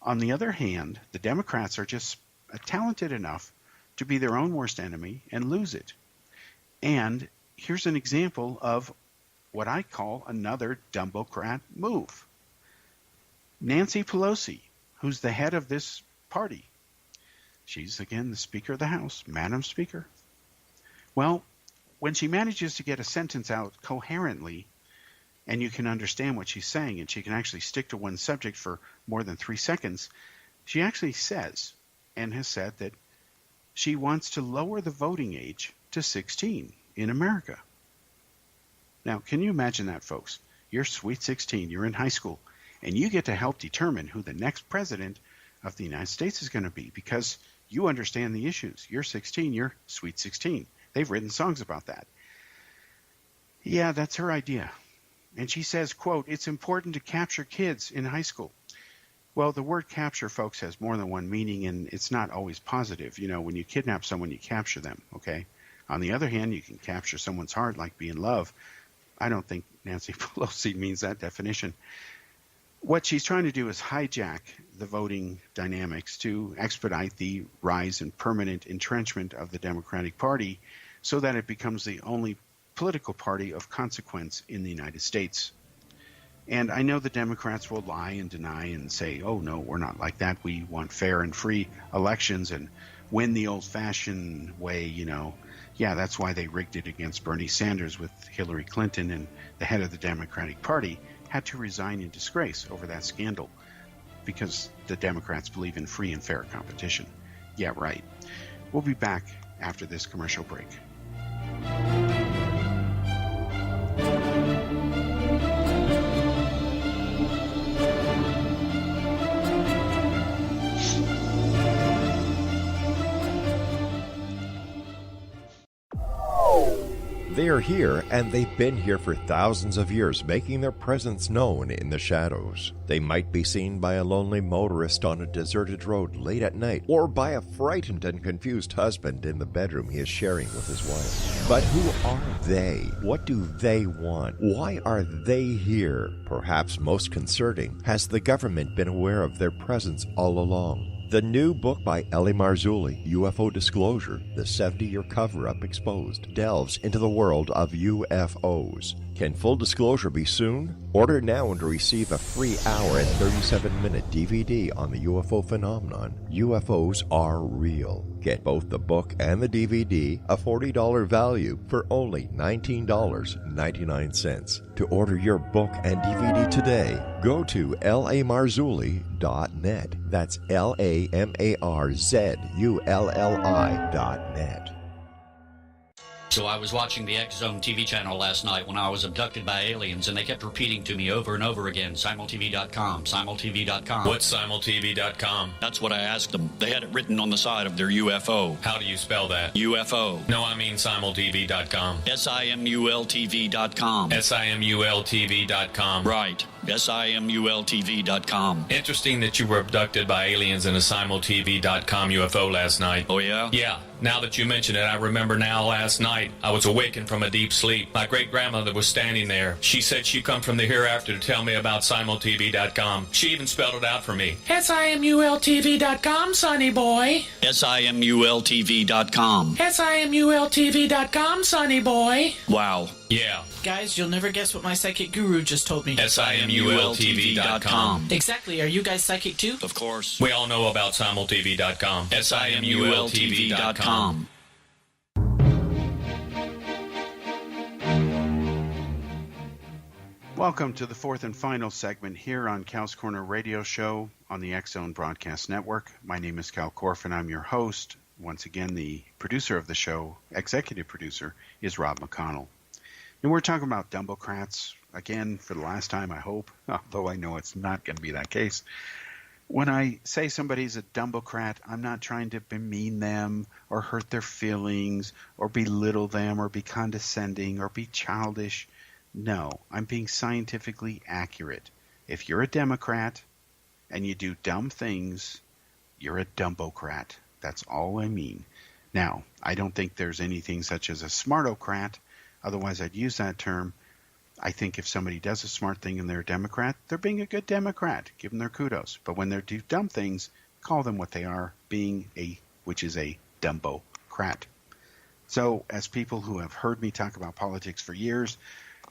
On the other hand, the Democrats are just talented enough to be their own worst enemy and lose it. And here's an example of what I call another DumboCrat move. Nancy Pelosi, who's the head of this party, she's again the Speaker of the House, Madam Speaker. Well, when she manages to get a sentence out coherently, and you can understand what she's saying, and she can actually stick to one subject for more than 3 seconds, she actually says, and has said, that she wants to lower the voting age to 16 in America. Now, can you imagine that, folks? You're sweet 16, you're in high school, and you get to help determine who the next president of the United States is going to be because you understand the issues. You're 16, you're sweet 16. They've written songs about that. Yeah, that's her idea. And she says, quote, it's important to capture kids in high school. Well, the word capture, folks, has more than one meaning, and it's not always positive. You know, when you kidnap someone, you capture them, okay? On the other hand, you can capture someone's heart like be in love. I don't think Nancy Pelosi means that definition. What she's trying to do is hijack the voting dynamics to expedite the rise and permanent entrenchment of the Democratic Party so that it becomes the only political party of consequence in the United States. And I know the Democrats will lie and deny and say, oh, no, we're not like that. We want fair and free elections and win the old-fashioned way, you know. Yeah, that's why they rigged it against Bernie Sanders with Hillary Clinton, and the head of the Democratic Party had to resign in disgrace over that scandal because the Democrats believe in free and fair competition. Yeah, right. We'll be back after this commercial break. They are here, and they've been here for thousands of years, making their presence known in the shadows. They might be seen by a lonely motorist on a deserted road late at night, or by a frightened and confused husband in the bedroom he is sharing with his wife. But who are they? What do they want? Why are they here? Perhaps most concerning, has the government been aware of their presence all along? The new book by rel-mar, UFO Disclosure, the 70-year cover-up exposed, delves into the world of UFOs. Can full disclosure be soon? Order now and receive a free hour and 37-minute DVD on the UFO phenomenon. UFOs are real. Get both the book and the DVD, a $40 value, for only $19.99. To order your book and DVD today, go to rel-marzulli.net. That's LAMARZULLI.net. So I was watching the X Zone TV channel last night when I was abducted by aliens, and they kept repeating to me over and over again, simultv.com, simultv.com. What's simultv.com? That's what I asked them. They had it written on the side of their UFO. How do you spell that? UFO. No, I mean simultv.com. simultv.com. simultv.com. Right. simultv.com. Interesting that you were abducted by aliens in a simultv.com UFO last night. Oh, yeah? Yeah. Now that you mention it, I remember now last night I was awakened from a deep sleep. My great-grandmother was standing there. She said she'd come from the hereafter to tell me about simultv.com. She even spelled it out for me. simultv.com, sonny boy. simultv.com. simultv.com, sonny boy. Wow. Yeah. Guys, you'll never guess what my psychic guru just told me. simultv.com. Exactly. Are you guys psychic too? Of course. We all know about simultv.com. simultv.com. Welcome to the fourth and final segment here on Kal's Corner Radio Show on the X-Zone Broadcast Network. My name is Kal Korff, and I'm your host. Once again, the producer of the show, executive producer, is Rob McConnell. And we're talking about DumboCrats, again, for the last time, I hope, although I know it's not going to be that case. When I say somebody's a DumboCrat, I'm not trying to bemean them or hurt their feelings or belittle them or be condescending or be childish. No, I'm being scientifically accurate. If you're a Democrat and you do dumb things, you're a DumboCrat. That's all I mean. Now, I don't think there's anything such as a smartocrat. Otherwise, I'd use that term. I think if somebody does a smart thing and they're a Democrat, they're being a good Democrat. Give them their kudos. But when they do dumb things, call them what they are, which is a DumboCrat. So, as people who have heard me talk about politics for years,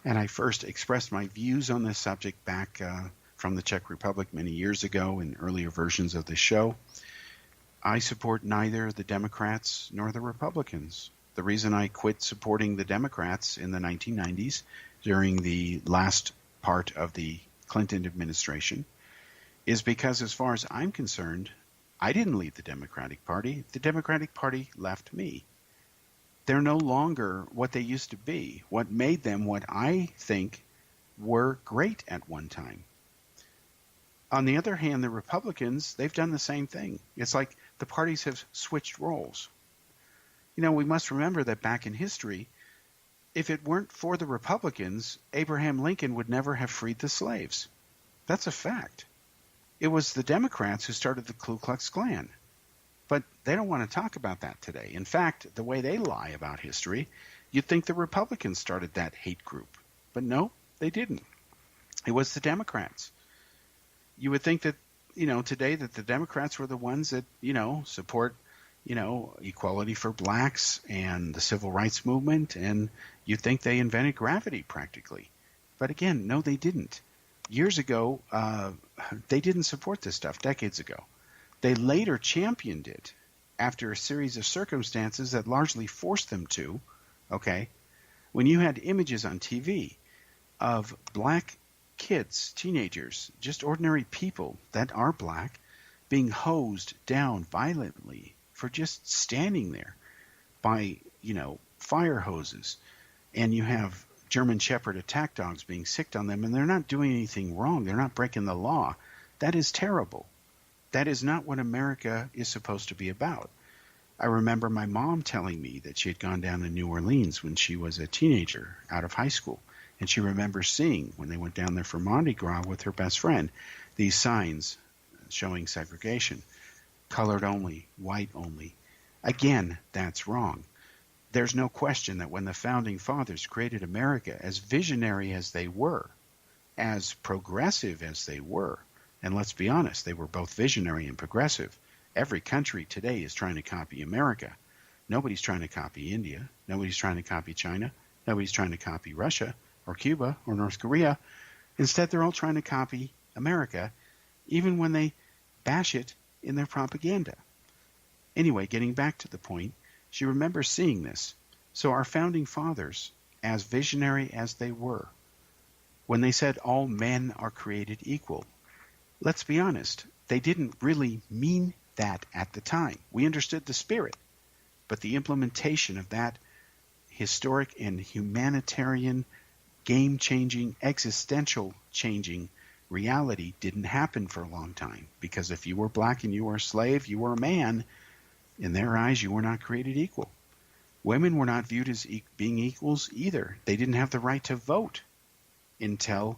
and I first expressed my views on this subject back from the Czech Republic many years ago in earlier versions of this show, I support neither the Democrats nor the Republicans. The reason I quit supporting the Democrats in the 1990s during the last part of the Clinton administration is because, as far as I'm concerned, I didn't leave the Democratic Party. The Democratic Party left me. They're no longer what they used to be, what made them what I think were great at one time. On the other hand, the Republicans, they've done the same thing. It's like the parties have switched roles. You know, we must remember that back in history, if it weren't for the Republicans, Abraham Lincoln would never have freed the slaves. That's a fact. It was the Democrats who started the Ku Klux Klan. But they don't want to talk about that today. In fact, the way they lie about history, you'd think the Republicans started that hate group. But no, they didn't. It was the Democrats. You would think that, today that the Democrats were the ones that, support, equality for blacks and the civil rights movement, and you'd think they invented gravity practically. But again, no, they didn't. Years ago, they didn't support this stuff, decades ago. They later championed it after a series of circumstances that largely forced them to, okay? When you had images on TV of black kids, teenagers, just ordinary people that are black, being hosed down violently for just standing there by, fire hoses, and you have German Shepherd attack dogs being sicked on them, and they're not doing anything wrong. They're not breaking the law. That is terrible. That is not what America is supposed to be about. I remember my mom telling me that she had gone down to New Orleans when she was a teenager out of high school. And she remembers seeing, when they went down there for Mardi Gras with her best friend, these signs showing segregation. Colored only, white only. Again, that's wrong. There's no question that when the Founding Fathers created America, as visionary as they were, as progressive as they were, and let's be honest, they were both visionary and progressive. Every country today is trying to copy America. Nobody's trying to copy India. Nobody's trying to copy China. Nobody's trying to copy Russia or Cuba or North Korea. Instead, they're all trying to copy America, even when they bash it in their propaganda. Anyway, getting back to the point, she remembers seeing this. So our Founding Fathers, as visionary as they were, when they said all men are created equal, let's be honest, they didn't really mean that at the time. We understood the spirit, but the implementation of that historic and humanitarian, game-changing, existential-changing reality didn't happen for a long time, because if you were black and you were a slave, you were a man. In their eyes, you were not created equal. Women were not viewed as being equals either. They didn't have the right to vote until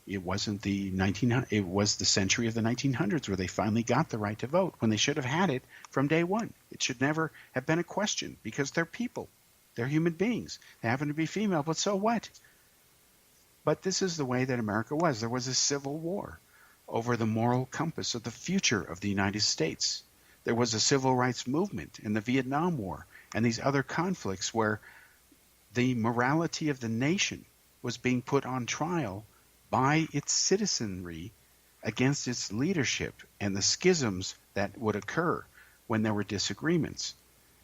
It wasn't it was the century of the 1900s where they finally got the right to vote when they should have had it from day one. It should never have been a question because they're people. They're human beings. They happen to be female, but so what? But this is the way that America was. There was a civil war over the moral compass of the future of the United States. There was a civil rights movement in the Vietnam War and these other conflicts where the morality of the nation was being put on trial by its citizenry against its leadership and the schisms that would occur when there were disagreements.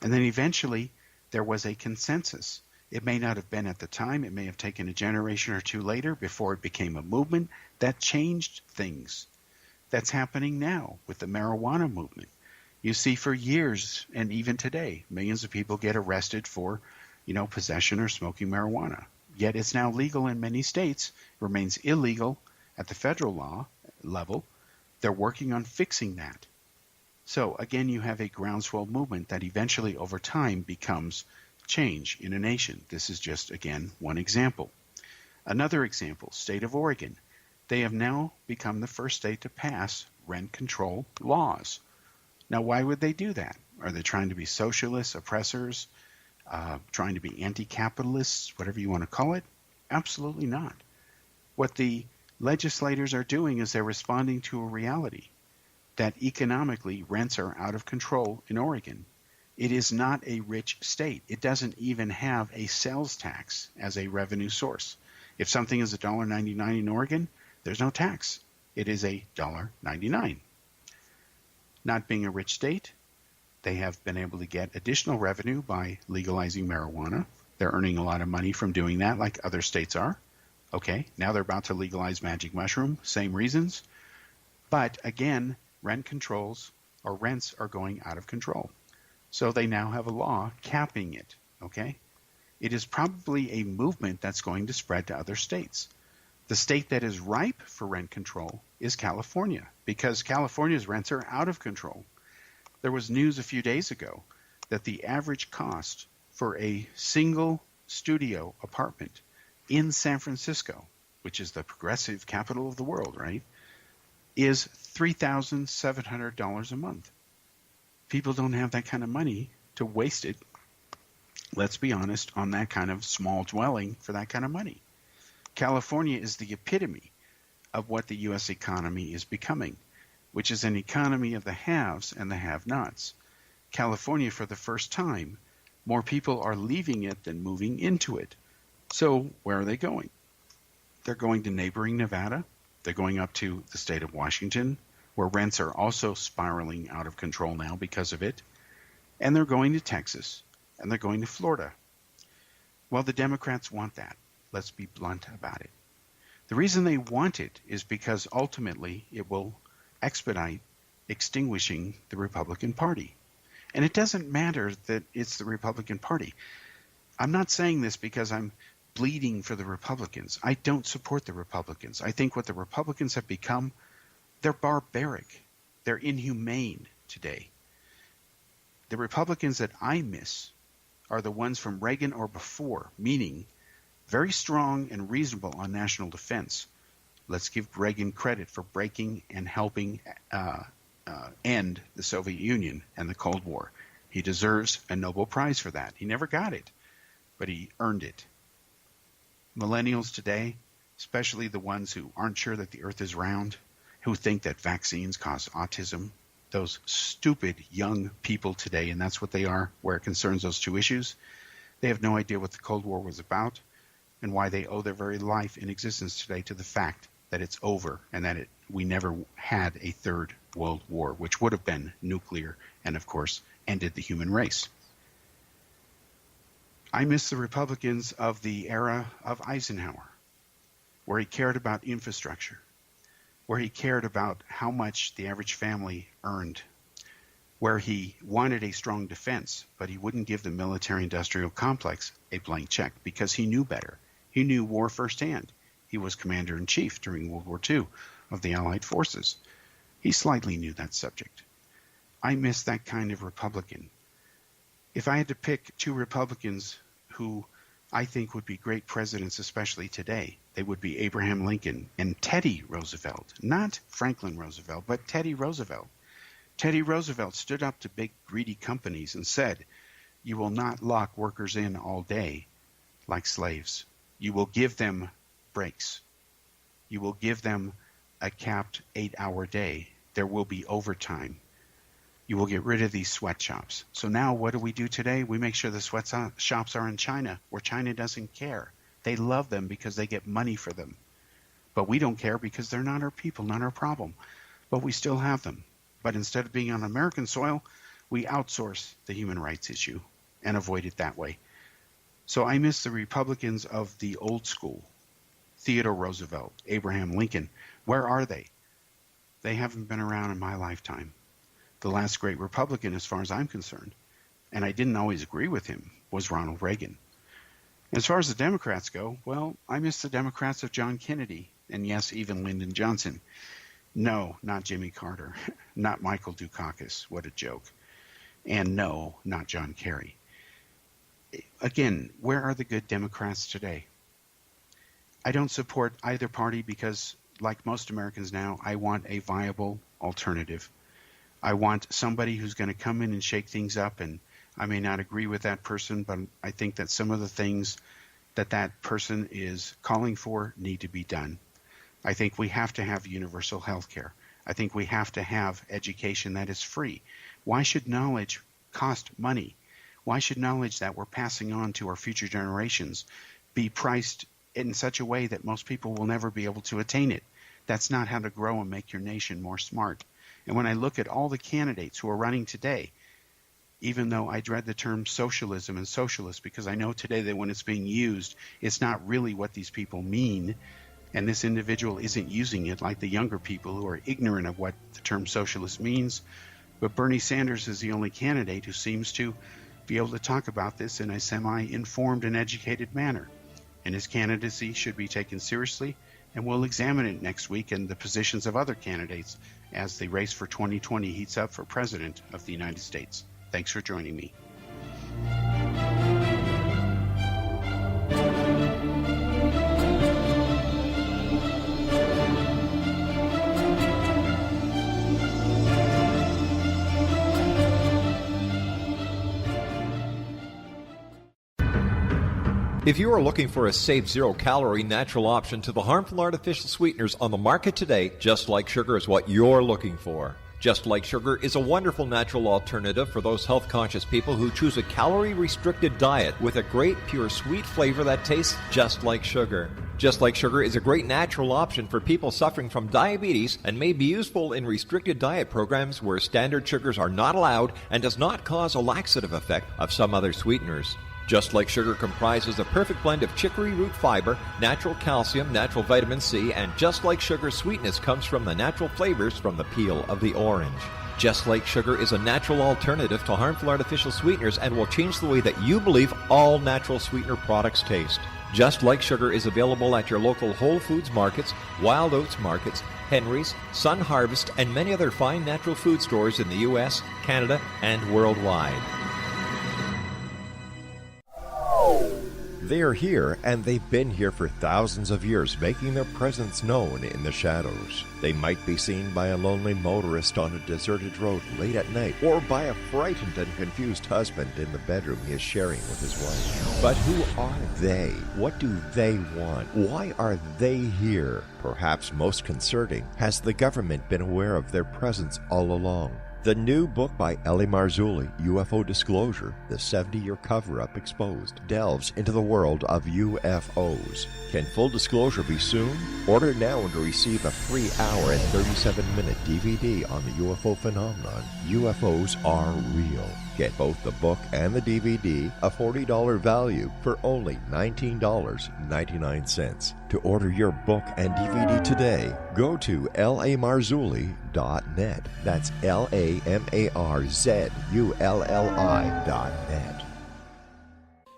And then eventually there was a consensus. It may not have been at the time. It may have taken a generation or two later before it became a movement that changed things. That's happening now with the marijuana movement. You see, for years and even today, millions of people get arrested for, possession or smoking marijuana. Yet it's now legal in many states. It remains illegal at the federal law level. They're working on fixing that. So again, you have a groundswell movement that eventually over time becomes change in a nation. This is just, again, one example. Another example, state of Oregon. They have now become the first state to pass rent control laws. Now, why would they do that? Are they trying to be socialists, oppressors, trying to be anti-capitalists, whatever you want to call it? Absolutely not. What the legislators are doing is they're responding to a reality that economically rents are out of control in Oregon. It is not a rich state. It doesn't even have a sales tax as a revenue source. If something is $1.99 in Oregon, there's no tax. It is $1.99. Not being a rich state, they have been able to get additional revenue by legalizing marijuana. They're earning a lot of money from doing that, like other states are. Okay, now they're about to legalize magic mushroom, same reasons. But again, rents are going out of control. So they now have a law capping it, okay? It is probably a movement that's going to spread to other states. The state that is ripe for rent control is California, because California's rents are out of control. There was news a few days ago that the average cost for a single studio apartment in San Francisco, which is the progressive capital of the world, right, is $3,700 a month. People don't have that kind of money to waste it, let's be honest, on that kind of small dwelling for that kind of money. California is the epitome of what the U.S. economy is becoming, which is an economy of the haves and the have-nots. California, for the first time, more people are leaving it than moving into it. So where are they going? They're going to neighboring Nevada. They're going up to the state of Washington, where rents are also spiraling out of control now because of it. And they're going to Texas, and they're going to Florida. Well, the Democrats want that. Let's be blunt about it. The reason they want it is because ultimately it will expedite extinguishing the Republican Party. And it doesn't matter that it's the Republican Party. I'm not saying this because I'm bleeding for the Republicans. I don't support the Republicans. I think what the Republicans have become, they're barbaric. They're inhumane today. The Republicans that I miss are the ones from Reagan or before, meaning very strong and reasonable on national defense. Let's give Reagan credit for breaking and helping end the Soviet Union and the Cold War. He deserves a Nobel Prize for that. He never got it, but he earned it. Millennials today, especially the ones who aren't sure that the earth is round, who think that vaccines cause autism, those stupid young people today, and that's what they are where it concerns those two issues, they have no idea what the Cold War was about and why they owe their very life in existence today to the fact that it's over and that we never had a third world war, which would have been nuclear and, of course, ended the human race. I miss the Republicans of the era of Eisenhower, where he cared about infrastructure, where he cared about how much the average family earned, where he wanted a strong defense, but he wouldn't give the military-industrial complex a blank check because he knew better. He knew war firsthand. He was commander-in-chief during World War II of the Allied forces. He slightly knew that subject. I miss that kind of Republican. If I had to pick two Republicans who I think would be great presidents, especially today. They would be Abraham Lincoln and Teddy Roosevelt, not Franklin Roosevelt, but Teddy Roosevelt. Teddy Roosevelt stood up to big greedy companies and said, "You will not lock workers in all day like slaves. You will give them breaks. You will give them a capped 8-hour day. There will be overtime. You will get rid of these sweatshops." So now what do we do today? We make sure the sweatshops are in China, where China doesn't care. They love them because they get money for them. But we don't care because they're not our people, not our problem. But we still have them. But instead of being on American soil, we outsource the human rights issue and avoid it that way. So I miss the Republicans of the old school. Theodore Roosevelt, Abraham Lincoln, where are they? They haven't been around in my lifetime. The last great Republican, as far as I'm concerned, and I didn't always agree with him, was Ronald Reagan. As far as the Democrats go, well, I miss the Democrats of John Kennedy, and yes, even Lyndon Johnson. No, not Jimmy Carter, not Michael Dukakis, what a joke. And no, not John Kerry. Again, where are the good Democrats today? I don't support either party because, like most Americans now, I want a viable alternative. I want somebody who's going to come in and shake things up, and I may not agree with that person, but I think that some of the things that that person is calling for need to be done. I think we have to have universal health care. I think we have to have education that is free. Why should knowledge cost money? Why should knowledge that we're passing on to our future generations be priced in such a way that most people will never be able to attain it? That's not how to grow and make your nation more smart. And when I look at all the candidates who are running today, even though I dread the term socialism and socialist, because I know today that when it's being used, it's not really what these people mean, and this individual isn't using it like the younger people who are ignorant of what the term socialist means. But Bernie Sanders is the only candidate who seems to be able to talk about this in a semi-informed and educated manner. And his candidacy should be taken seriously, and we'll examine it next week and the positions of other candidates as the race for 2020 heats up for President of the United States. Thanks for joining me. If you are looking for a safe, zero-calorie, natural option to the harmful artificial sweeteners on the market today, Just Like Sugar is what you're looking for. Just Like Sugar is a wonderful natural alternative for those health-conscious people who choose a calorie-restricted diet with a great, pure, sweet flavor that tastes just like sugar. Just Like Sugar is a great natural option for people suffering from diabetes and may be useful in restricted diet programs where standard sugars are not allowed and does not cause a laxative effect of some other sweeteners. Just Like Sugar comprises a perfect blend of chicory root fiber, natural calcium, natural vitamin C, and Just Like Sugar's sweetness comes from the natural flavors from the peel of the orange. Just Like Sugar is a natural alternative to harmful artificial sweeteners and will change the way that you believe all natural sweetener products taste. Just Like Sugar is available at your local Whole Foods markets, Wild Oats markets, Henry's, Sun Harvest, and many other fine natural food stores in the U.S., Canada, and worldwide. They are here, and they've been here for thousands of years, making their presence known in the shadows. They might be seen by a lonely motorist on a deserted road late at night, or by a frightened and confused husband in the bedroom he is sharing with his wife. But who are they? What do they want? Why are they here? Perhaps most concerning, has the government been aware of their presence all along? The new book by Elie Marzulli, UFO Disclosure, the 70-year cover-up exposed, delves into the world of UFOs. Can full disclosure be soon? Order now and receive a free hour and 37-minute DVD on the UFO phenomenon. UFOs are real. Get both the book and the DVD, a $40 value, for only $19.99. To order your book and DVD today, go to lamarzulli.net. That's LAMARZULLI.net.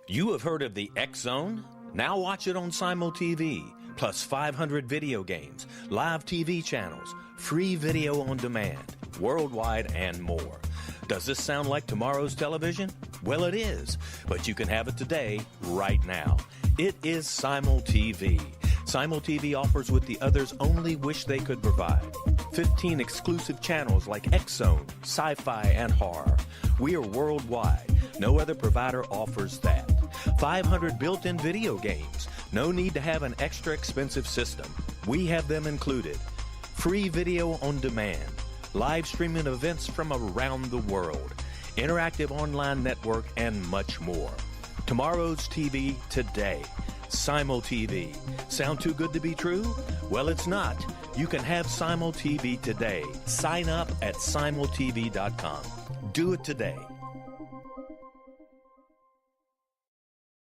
You have heard of the X Zone? Now watch it on Simul TV, plus 500 video games, live TV channels, free video on demand, worldwide, and more. Does this sound like tomorrow's television? Well, it is, but you can have it today, right now. It is Simul TV. Simul TV offers what the others only wish they could provide. 15 exclusive channels like X-Zone, Sci-Fi, and Horror. We are worldwide. No other provider offers that. 500 built-in video games. No need to have an extra expensive system. We have them included. Free video on demand. Live streaming events from around the world. Interactive online network, and much more. Tomorrow's TV today. Simul TV. Sound too good to be true? Well, it's not. You can have Simul TV today. Sign up at simultv.com. Do it today.